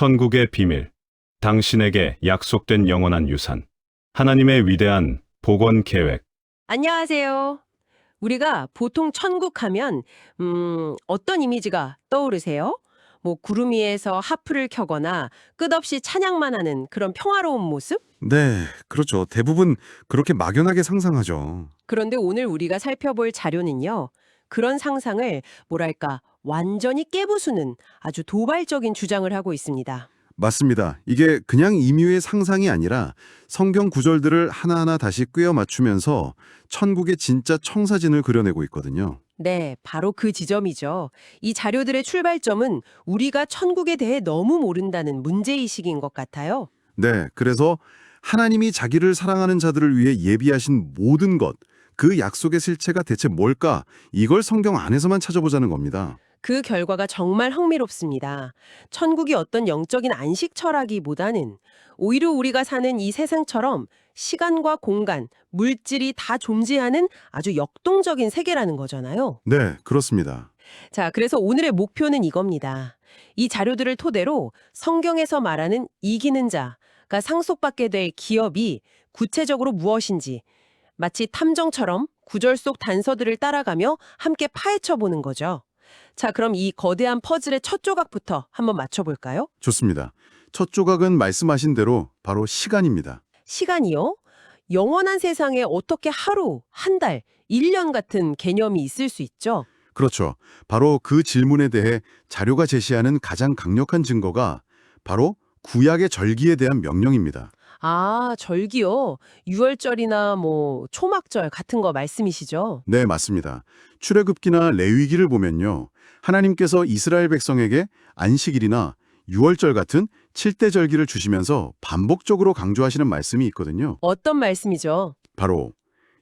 천국의 비밀, 당신에게 약속된 영원한 유산, 하나님의 위대한 복원 계획. 안녕하세요. 우리가 보통 천국 하면 어떤 이미지가 떠오르세요? 뭐 구름 위에서 하프를 켜거나 끝없이 찬양만 하는 그런 평화로운 모습? 네, 그렇죠. 대부분 그렇게 막연하게 상상하죠. 그런데 오늘 우리가 살펴볼 자료는요. 그런 상상을 뭐랄까 완전히 깨부수는 아주 도발적인 주장을 하고 있습니다. 맞습니다. 이게 그냥 임의의 상상이 아니라 성경 구절들을 하나하나 다시 꿰어 맞추면서 천국의 진짜 청사진을 그려내고 있거든요. 네, 바로 그 지점이죠. 이 자료들의 출발점은 우리가 천국에 대해 너무 모른다는 문제의식인 것 같아요. 네, 그래서 하나님이 자기를 사랑하는 자들을 위해 예비하신 모든 것, 그 약속의 실체가 대체 뭘까? 이걸 성경 안에서만 찾아보자는 겁니다. 그 결과가 정말 흥미롭습니다. 천국이 어떤 영적인 안식 철학이보다는 오히려 우리가 사는 이 세상처럼 시간과 공간, 물질이 다 존재하는 아주 역동적인 세계라는 거잖아요. 네, 그렇습니다. 자, 그래서 오늘의 목표는 이겁니다. 이 자료들을 토대로 성경에서 말하는 이기는 자가 상속받게 될 기업이 구체적으로 무엇인지 마치 탐정처럼 구절 속 단서들을 따라가며 함께 파헤쳐 보는 거죠. 자, 그럼 이 거대한 퍼즐의 첫 조각부터 한번 맞춰볼까요? 좋습니다. 첫 조각은 말씀하신 대로 바로 시간입니다. 시간이요? 영원한 세상에 어떻게 하루, 한 달, 1년 같은 개념이 있을 수 있죠? 그렇죠. 바로 그 질문에 대해 자료가 제시하는 가장 강력한 증거가 바로 구약의 절기에 대한 명령입니다. 아, 절기요? 유월절이나 뭐 초막절 같은 거 말씀이시죠? 네, 맞습니다. 출애굽기나 레위기를 보면요. 하나님께서 이스라엘 백성에게 안식일이나 유월절 같은 7대 절기를 주시면서 반복적으로 강조하시는 말씀이 있거든요. 어떤 말씀이죠? 바로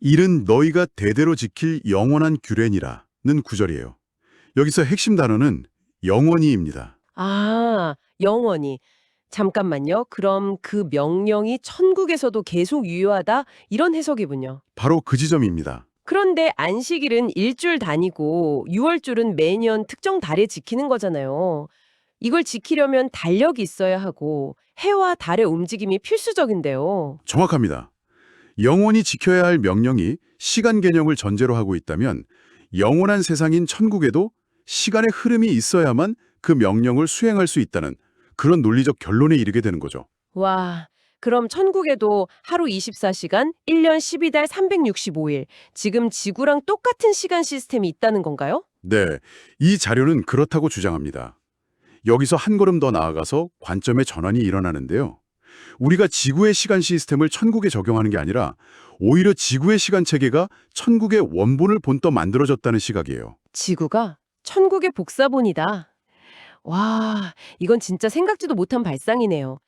일은 너희가 대대로 지킬 영원한 규례니라는 구절이에요. 여기서 핵심 단어는 영원히입니다. 아, 영원히. 잠깐만요. 그럼 그 명령이 천국에서도 계속 유효하다? 이런 해석이군요. 바로 그 지점입니다. 그런데 안식일은 일주일 단위고 유월절은 매년 특정 달에 지키는 거잖아요. 이걸 지키려면 달력이 있어야 하고 해와 달의 움직임이 필수적인데요. 정확합니다. 영원히 지켜야 할 명령이 시간 개념을 전제로 하고 있다면 영원한 세상인 천국에도 시간의 흐름이 있어야만 그 명령을 수행할 수 있다는 그런 논리적 결론에 이르게 되는 거죠. 와, 그럼 천국에도 하루 24시간, 1년 12달 365일, 지금 지구랑 똑같은 시간 시스템이 있다는 건가요? 네, 이 자료는 그렇다고 주장합니다. 여기서 한 걸음 더 나아가서 관점의 전환이 일어나는데요. 우리가 지구의 시간 시스템을 천국에 적용하는 게 아니라 오히려 지구의 시간 체계가 천국의 원본을 본떠 만들어졌다는 시각이에요. 지구가 천국의 복사본이다. 와, 이건 진짜 생각지도 못한 발상이네요.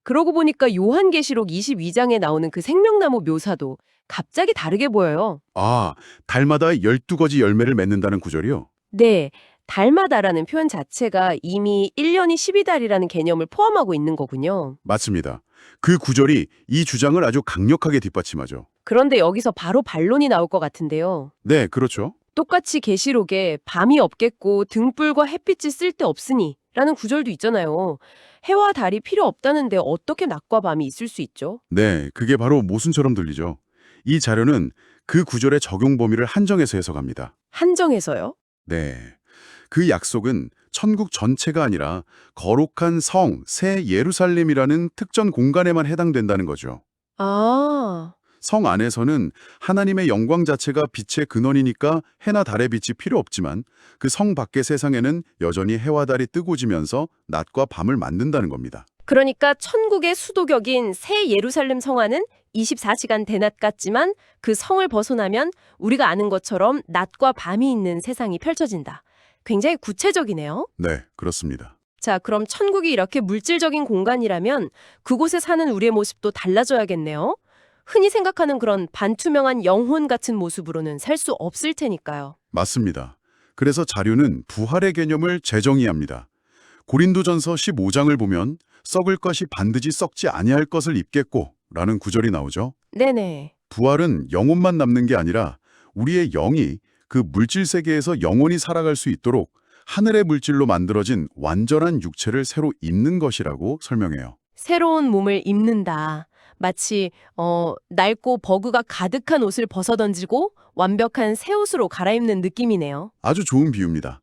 그러고 보니까 요한계시록 22장에 나오는 그 생명나무 묘사도 갑자기 다르게 보여요. 아, 달마다 12가지 열매를 맺는다는 구절이요? 네, 달마다라는 표현 자체가 이미 1년이 12달이라는 개념을 포함하고 있는 거군요. 맞습니다. 그 구절이 이 주장을 아주 강력하게 뒷받침하죠. 그런데 여기서 바로 반론이 나올 것 같은데요. 네, 그렇죠. 똑같이 계시록에 밤이 없겠고 등불과 햇빛이 쓸데없으니 라는 구절도 있잖아요. 해와 달이 필요 없다는데 어떻게 낮과 밤이 있을 수 있죠? 네, 그게 바로 모순처럼 들리죠. 이 자료는 그 구절의 적용 범위를 한정해서 해석합니다. 한정해서요? 네. 그 약속은 천국 전체가 아니라 거룩한 성, 새 예루살렘이라는 특정 공간에만 해당된다는 거죠. 아, 성 안에서는 하나님의 영광 자체가 빛의 근원이니까 해나 달의 빛이 필요 없지만 그 성 밖의 세상에는 여전히 해와 달이 뜨고 지면서 낮과 밤을 만든다는 겁니다. 그러니까 천국의 수도격인 새 예루살렘 성화는 24시간 대낮 같지만 그 성을 벗어나면 우리가 아는 것처럼 낮과 밤이 있는 세상이 펼쳐진다. 굉장히 구체적이네요. 네, 그렇습니다. 자, 그럼 천국이 이렇게 물질적인 공간이라면 그곳에 사는 우리의 모습도 달라져야겠네요. 흔히 생각하는 그런 반투명한 영혼 같은 모습으로는 살 수 없을 테니까요. 맞습니다. 그래서 자료는 부활의 개념을 재정의합니다. 고린도전서 15장을 보면 썩을 것이 반드시 썩지 아니할 것을 입겠고 라는 구절이 나오죠. 네네. 부활은 영혼만 남는 게 아니라 우리의 영이 그 물질 세계에서 영원히 살아갈 수 있도록 하늘의 물질로 만들어진 완전한 육체를 새로 입는 것이라고 설명해요. 새로운 몸을 입는다. 마치 낡고 버그가 가득한 옷을 벗어던지고 완벽한 새 옷으로 갈아입는 느낌이네요. 아주 좋은 비유입니다.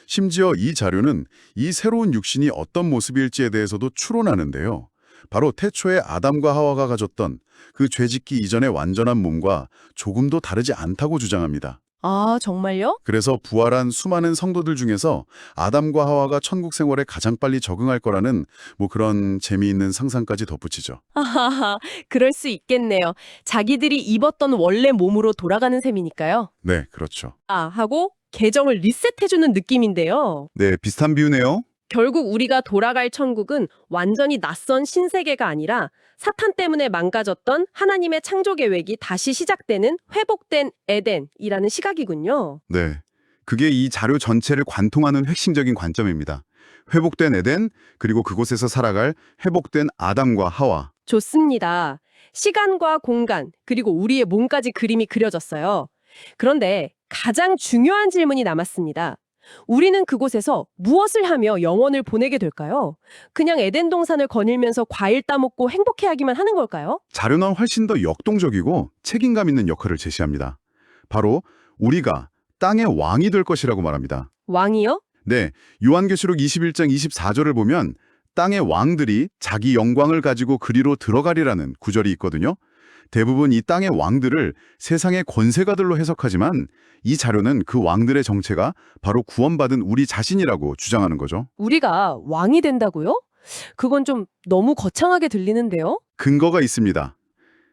심지어 이 자료는 이 새로운 육신이 어떤 모습일지에 대해서도 추론하는데요. 바로 태초에 아담과 하와가 가졌던 그 죄짓기 이전의 완전한 몸과 조금도 다르지 않다고 주장합니다. 아, 정말요? 그래서 부활한 수많은 성도들 중에서 아담과 하와가 천국 생활에 가장 빨리 적응할 거라는 그런 재미있는 상상까지 덧붙이죠. 하하하, 그럴 수 있겠네요. 자기들이 입었던 원래 몸으로 돌아가는 셈이니까요. 네, 그렇죠. 하고 계정을 리셋해주는 느낌인데요. 네, 비슷한 비유네요. 결국 우리가 돌아갈 천국은 완전히 낯선 신세계가 아니라 사탄 때문에 망가졌던 하나님의 창조 계획이 다시 시작되는 회복된 에덴이라는 시각이군요. 네, 그게 이 자료 전체를 관통하는 핵심적인 관점입니다. 회복된 에덴, 그리고 그곳에서 살아갈 회복된 아담과 하와. 좋습니다. 시간과 공간, 그리고 우리의 몸까지 그림이 그려졌어요. 그런데 가장 중요한 질문이 남았습니다. 우리는 그곳에서 무엇을 하며 영원을 보내게 될까요? 그냥 에덴 동산을 거닐면서 과일 따먹고 행복해하기만 하는 걸까요? 자료는 훨씬 더 역동적이고 책임감 있는 역할을 제시합니다. 바로 우리가 땅의 왕이 될 것이라고 말합니다. 왕이요? 네, 요한계시록 21장 24절을 보면 땅의 왕들이 자기 영광을 가지고 그리로 들어가리라는 구절이 있거든요. 대부분 이 땅의 왕들을 세상의 권세가들로 해석하지만 이 자료는 그 왕들의 정체가 바로 구원받은 우리 자신이라고 주장하는 거죠. 우리가 왕이 된다고요? 그건 좀 너무 거창하게 들리는데요? 근거가 있습니다.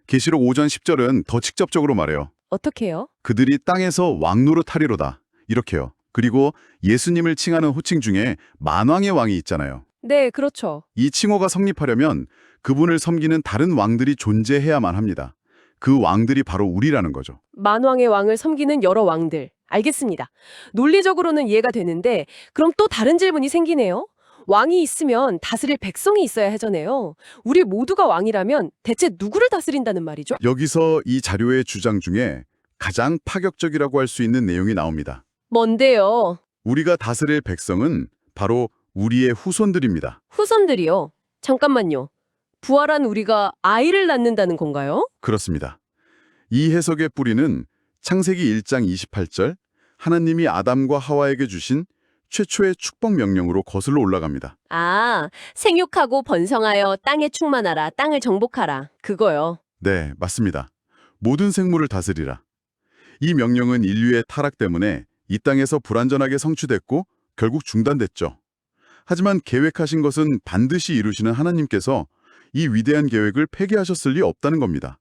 계시록 5장 10절은 더 직접적으로 말해요. 어떻게요? 그들이 땅에서 왕노릇하리로다. 이렇게요. 그리고 예수님을 칭하는 호칭 중에 만왕의 왕이 있잖아요. 네, 그렇죠. 이 칭호가 성립하려면 그분을 섬기는 다른 왕들이 존재해야만 합니다. 그 왕들이 바로 우리라는 거죠. 만왕의 왕을 섬기는 여러 왕들. 알겠습니다. 논리적으로는 이해가 되는데 그럼 또 다른 질문이 생기네요. 왕이 있으면 다스릴 백성이 있어야 하잖아요. 우리 모두가 왕이라면 대체 누구를 다스린다는 말이죠? 여기서 이 자료의 주장 중에 가장 파격적이라고 할 수 있는 내용이 나옵니다. 뭔데요? 우리가 다스릴 백성은 바로 우리의 후손들입니다. 후손들이요. 잠깐만요. 부활한 우리가 아이를 낳는다는 건가요? 그렇습니다. 이 해석의 뿌리는 창세기 1장 28절 하나님이 아담과 하와에게 주신 최초의 축복 명령으로 거슬러 올라갑니다. 생육하고 번성하여 땅에 충만하라, 땅을 정복하라. 그거요. 네, 맞습니다. 모든 생물을 다스리라. 이 명령은 인류의 타락 때문에 이 땅에서 불완전하게 성취됐고 결국 중단됐죠. 하지만 계획하신 것은 반드시 이루시는 하나님께서 이 위대한 계획을 폐기하셨을 리 없다는 겁니다.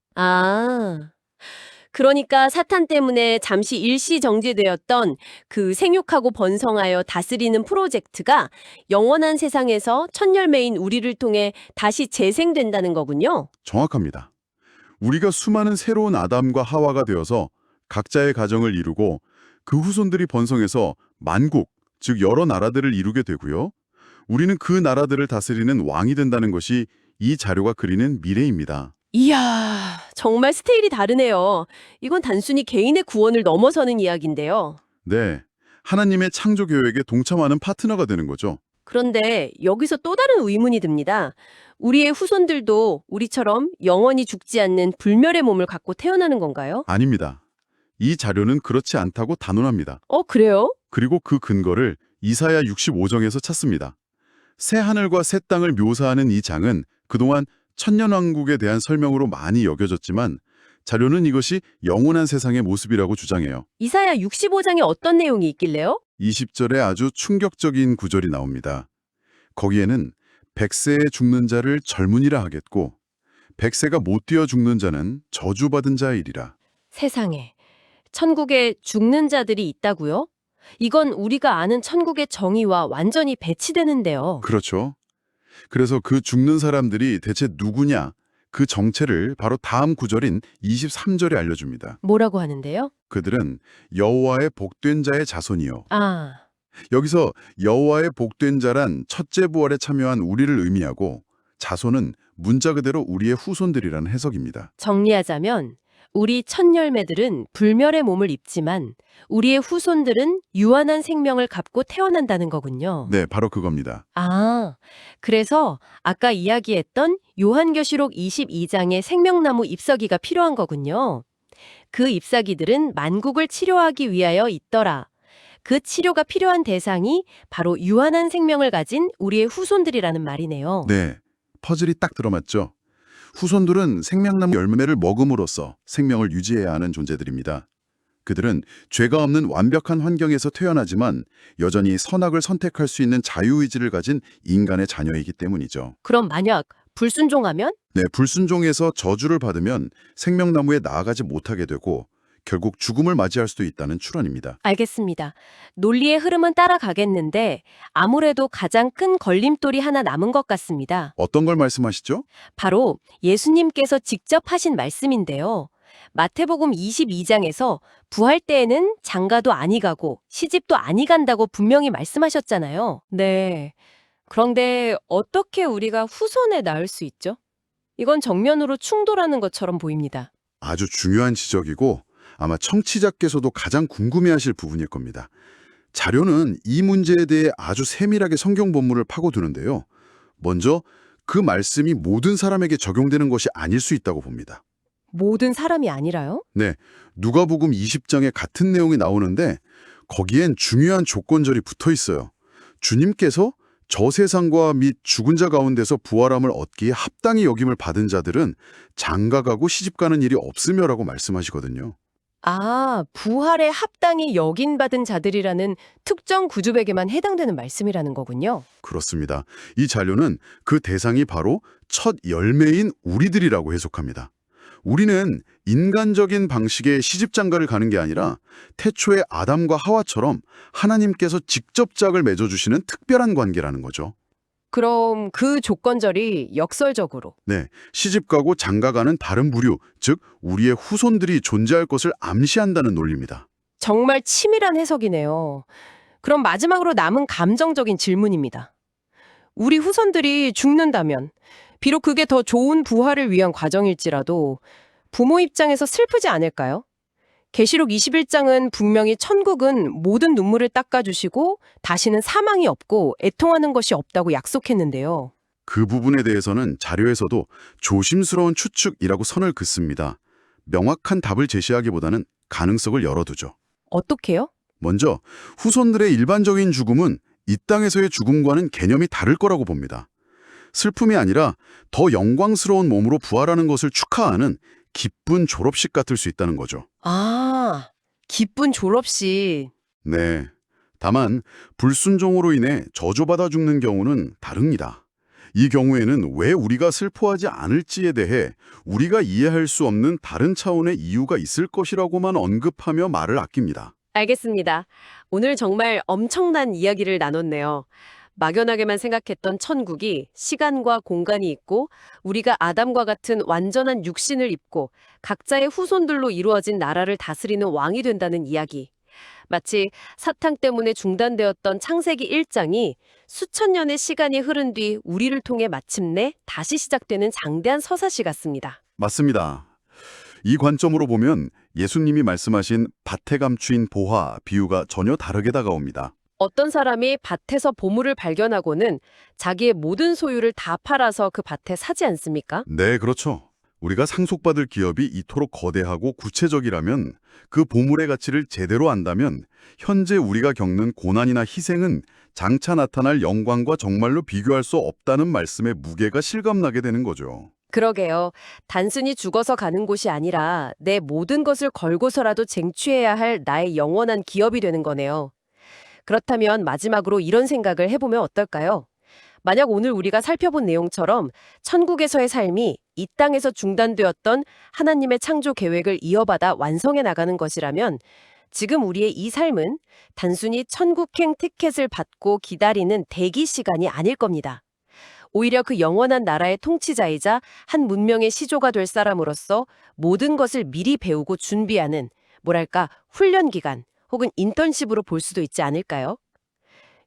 그러니까 사탄 때문에 잠시 일시 정지되었던 그 생육하고 번성하여 다스리는 프로젝트가 영원한 세상에서 첫 열매인 우리를 통해 다시 재생된다는 거군요. 정확합니다. 우리가 수많은 새로운 아담과 하와가 되어서 각자의 가정을 이루고 그 후손들이 번성해서 만국, 즉 여러 나라들을 이루게 되고요. 우리는 그 나라들을 다스리는 왕이 된다는 것이 이 자료가 그리는 미래입니다. 이야, 정말 스케일이 다르네요. 이건 단순히 개인의 구원을 넘어서는 이야기인데요. 네, 하나님의 창조 계획에 동참하는 파트너가 되는 거죠. 그런데 여기서 또 다른 의문이 듭니다. 우리의 후손들도 우리처럼 영원히 죽지 않는 불멸의 몸을 갖고 태어나는 건가요? 아닙니다. 이 자료는 그렇지 않다고 단언합니다. 그래요? 그리고 그 근거를 이사야 65장에서 찾습니다. 새 하늘과 새 땅을 묘사하는 이 장은 그동안 천년왕국에 대한 설명으로 많이 여겨졌지만 자료는 이것이 영원한 세상의 모습이라고 주장해요. 이사야 65장에 어떤 내용이 있길래요? 20절에 아주 충격적인 구절이 나옵니다. 거기에는 100세에 죽는 자를 젊은이라 하겠고 100세가 못 뛰어 죽는 자는 저주받은 자이리라. 세상에, 천국에 죽는 자들이 있다고요? 이건 우리가 아는 천국의 정의와 완전히 배치되는데요. 그렇죠. 그래서 그 죽는 사람들이 대체 누구냐? 그 정체를 바로 다음 구절인 23절에 알려줍니다. 뭐라고 하는데요? 그들은 여호와의 복된 자의 자손이요. 여기서 여호와의 복된 자란 첫째 부활에 참여한 우리를 의미하고 자손은 문자 그대로 우리의 후손들이라는 해석입니다. 정리하자면 우리 첫 열매들은 불멸의 몸을 입지만 우리의 후손들은 유한한 생명을 갖고 태어난다는 거군요. 네, 바로 그겁니다. 아, 그래서 아까 이야기했던 요한계시록 22장의 생명나무 잎사귀가 필요한 거군요. 그 잎사귀들은 만국을 치료하기 위하여 있더라. 그 치료가 필요한 대상이 바로 유한한 생명을 가진 우리의 후손들이라는 말이네요. 네, 퍼즐이 딱 들어맞죠. 후손들은 생명나무 열매를 먹음으로써 생명을 유지해야 하는 존재들입니다. 그들은 죄가 없는 완벽한 환경에서 태어나지만 여전히 선악을 선택할 수 있는 자유의지를 가진 인간의 자녀이기 때문이죠. 그럼 만약 불순종하면? 네, 불순종에서 저주를 받으면 생명나무에 나아가지 못하게 되고 결국 죽음을 맞이할 수도 있다는 추론입니다. 알겠습니다. 논리의 흐름은 따라가겠는데 아무래도 가장 큰 걸림돌이 하나 남은 것 같습니다. 어떤 걸 말씀하시죠? 바로 예수님께서 직접 하신 말씀인데요. 마태복음 22장에서 부활 때에는 장가도 아니 가고 시집도 아니 간다고 분명히 말씀하셨잖아요. 네. 그런데 어떻게 우리가 후손에 낳을 수 있죠? 이건 정면으로 충돌하는 것처럼 보입니다. 아주 중요한 지적이고 아마 청취자께서도 가장 궁금해하실 부분일 겁니다. 자료는 이 문제에 대해 아주 세밀하게 성경 본문을 파고드는데요. 먼저 그 말씀이 모든 사람에게 적용되는 것이 아닐 수 있다고 봅니다. 모든 사람이 아니라요? 네, 누가복음 20장에 같은 내용이 나오는데 거기엔 중요한 조건절이 붙어 있어요. 주님께서 저 세상과 및 죽은 자 가운데서 부활함을 얻기에 합당히 여김을 받은 자들은 장가가고 시집가는 일이 없으며라고 말씀하시거든요. 아, 부활에 합당히 여긴받은 자들이라는 특정 구조백에만 해당되는 말씀이라는 거군요. 그렇습니다. 이 자료는 그 대상이 바로 첫 열매인 우리들이라고 해석합니다. 우리는 인간적인 방식의 시집장가를 가는 게 아니라 태초의 아담과 하와처럼 하나님께서 직접 짝을 맺어주시는 특별한 관계라는 거죠. 그럼 그 조건절이 역설적으로 네, 시집가고 장가가는 다른 부류, 즉 우리의 후손들이 존재할 것을 암시한다는 논리입니다. 정말 치밀한 해석이네요. 그럼 마지막으로 남은 감정적인 질문입니다. 우리 후손들이 죽는다면 비록 그게 더 좋은 부활을 위한 과정일지라도 부모 입장에서 슬프지 않을까요? 계시록 21장은 분명히 천국은 모든 눈물을 닦아주시고 다시는 사망이 없고 애통하는 것이 없다고 약속했는데요. 그 부분에 대해서는 자료에서도 조심스러운 추측이라고 선을 긋습니다. 명확한 답을 제시하기보다는 가능성을 열어두죠. 어떻게요? 먼저 후손들의 일반적인 죽음은 이 땅에서의 죽음과는 개념이 다를 거라고 봅니다. 슬픔이 아니라 더 영광스러운 몸으로 부활하는 것을 축하하는 기쁜 졸업식 같을 수 있다는 거죠. 아, 기쁜 졸업식. 네. 다만 불순종으로 인해 저주받아 죽는 경우는 다릅니다. 이 경우에는 왜 우리가 슬퍼하지 않을지에 대해 우리가 이해할 수 없는 다른 차원의 이유가 있을 것이라고만 언급하며 말을 아낍니다. 알겠습니다. 오늘 정말 엄청난 이야기를 나눴네요. 막연하게만 생각했던 천국이 시간과 공간이 있고 우리가 아담과 같은 완전한 육신을 입고 각자의 후손들로 이루어진 나라를 다스리는 왕이 된다는 이야기. 마치 사탕 때문에 중단되었던 창세기 1장이 수천 년의 시간이 흐른 뒤 우리를 통해 마침내 다시 시작되는 장대한 서사시 같습니다. 맞습니다. 이 관점으로 보면 예수님이 말씀하신 밭에 감추인 보화 비유가 전혀 다르게 다가옵니다. 어떤 사람이 밭에서 보물을 발견하고는 자기의 모든 소유를 다 팔아서 그 밭에 사지 않습니까? 네, 그렇죠. 우리가 상속받을 기업이 이토록 거대하고 구체적이라면 그 보물의 가치를 제대로 안다면 현재 우리가 겪는 고난이나 희생은 장차 나타날 영광과 정말로 비교할 수 없다는 말씀의 무게가 실감나게 되는 거죠. 그러게요. 단순히 죽어서 가는 곳이 아니라 내 모든 것을 걸고서라도 쟁취해야 할 나의 영원한 기업이 되는 거네요. 그렇다면 마지막으로 이런 생각을 해보면 어떨까요? 만약 오늘 우리가 살펴본 내용처럼 천국에서의 삶이 이 땅에서 중단되었던 하나님의 창조 계획을 이어받아 완성해 나가는 것이라면 지금 우리의 이 삶은 단순히 천국행 티켓을 받고 기다리는 대기 시간이 아닐 겁니다. 오히려 그 영원한 나라의 통치자이자 한 문명의 시조가 될 사람으로서 모든 것을 미리 배우고 준비하는 뭐랄까 훈련 기간 혹은 인턴십으로 볼 수도 있지 않을까요?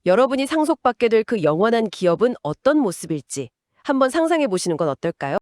여러분이 상속받게 될 그 영원한 기업은 어떤 모습일지 한번 상상해 보시는 건 어떨까요?